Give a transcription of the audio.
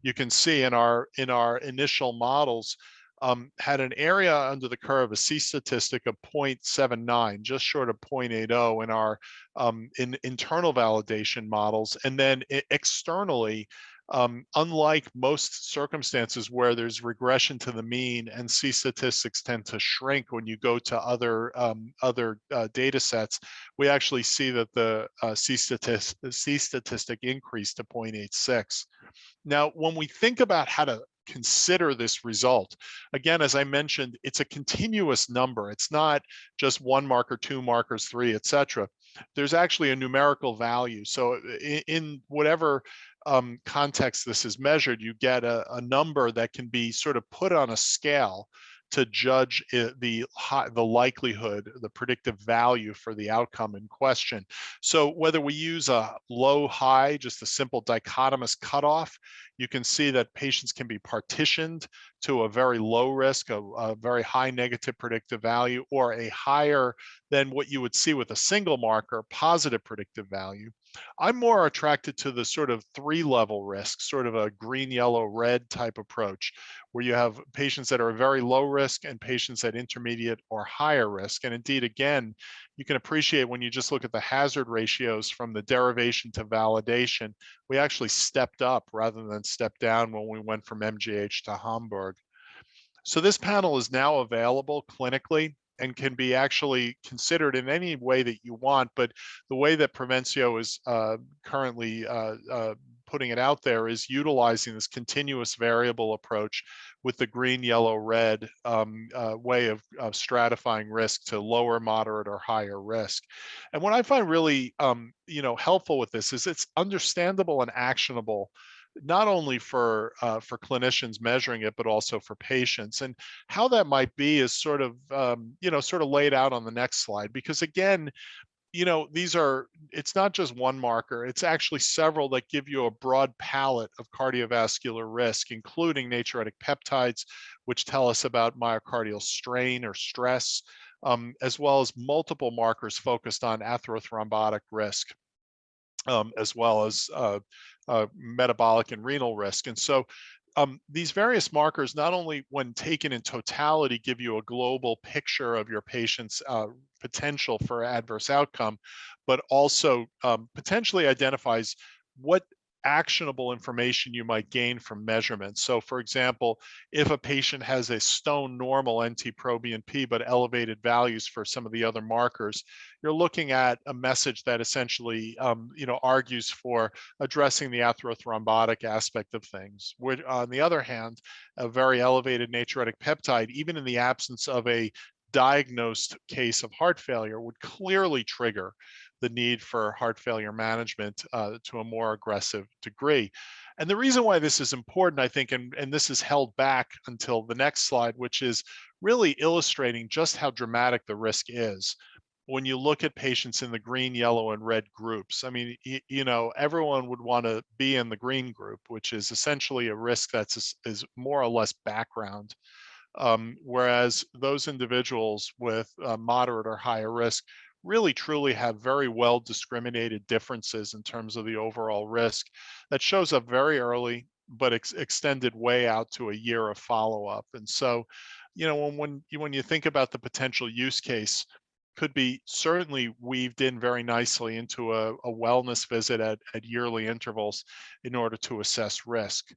you can see in our initial models, had an area under the curve, a C statistic of 0.79, just short of 0.80 in our internal validation models. And then externally, unlike most circumstances where there's regression to the mean and C statistics tend to shrink when you go to other data sets, we actually see that the C statistic increased to 0.86. Now, when we think about how to consider this result, again, as I mentioned, it's a continuous number. It's not just one marker, two markers, three, etc. There's actually a numerical value. So in whatever context this is measured, you get a number that can be sort of put on a scale to judge the likelihood, the predictive value for the outcome in question. So whether we use a low, high, just a simple dichotomous cutoff, you can see that patients can be partitioned to a very low risk, a very high negative predictive value, or a higher than what you would see with a single marker, positive predictive value. I'm more attracted to the sort of three-level risk, sort of a green, yellow, red type approach, where you have patients that are very low risk and patients at intermediate or higher risk. And indeed, again, you can appreciate when you just look at the hazard ratios from the derivation to validation, we actually stepped up rather than stepped down when we went from MGH to Hamburg. So this panel is now available clinically and can be actually considered in any way that you want, but the way that Prevencio is currently putting it out there is utilizing this continuous variable approach with the green, yellow, red way of stratifying risk to lower, moderate, or higher risk. And what I find really helpful with this is it's understandable and actionable, not only for clinicians measuring it, but also for patients. And how that might be is sort of sort of laid out on the next slide, because again, it's not just one marker, it's actually several that give you a broad palette of cardiovascular risk, including natriuretic peptides, which tell us about myocardial strain or stress, as well as multiple markers focused on atherothrombotic risk, as well as metabolic and renal risk. And so these various markers, not only when taken in totality, give you a global picture of your patient's potential for adverse outcome, but also potentially identifies what actionable information you might gain from measurements. So for example, if a patient has a stone normal NT-proBNP but elevated values for some of the other markers, you're looking at a message that essentially argues for addressing the atherothrombotic aspect of things. Which, on the other hand, a very elevated natriuretic peptide, even in the absence of a diagnosed case of heart failure, would clearly trigger the need for heart failure management to a more aggressive degree. And the reason why this is important, I think, and this is held back until the next slide, which is really illustrating just how dramatic the risk is when you look at patients in the green, yellow, and red groups. I mean, everyone would want to be in the green group, which is essentially a risk that's is more or less background. Whereas those individuals with moderate or higher risk really truly have very well discriminated differences in terms of the overall risk that shows up very early, but extended way out to a year of follow-up. And so, when you think about the potential use case, could be certainly weaved in very nicely into a wellness visit at yearly intervals in order to assess risk.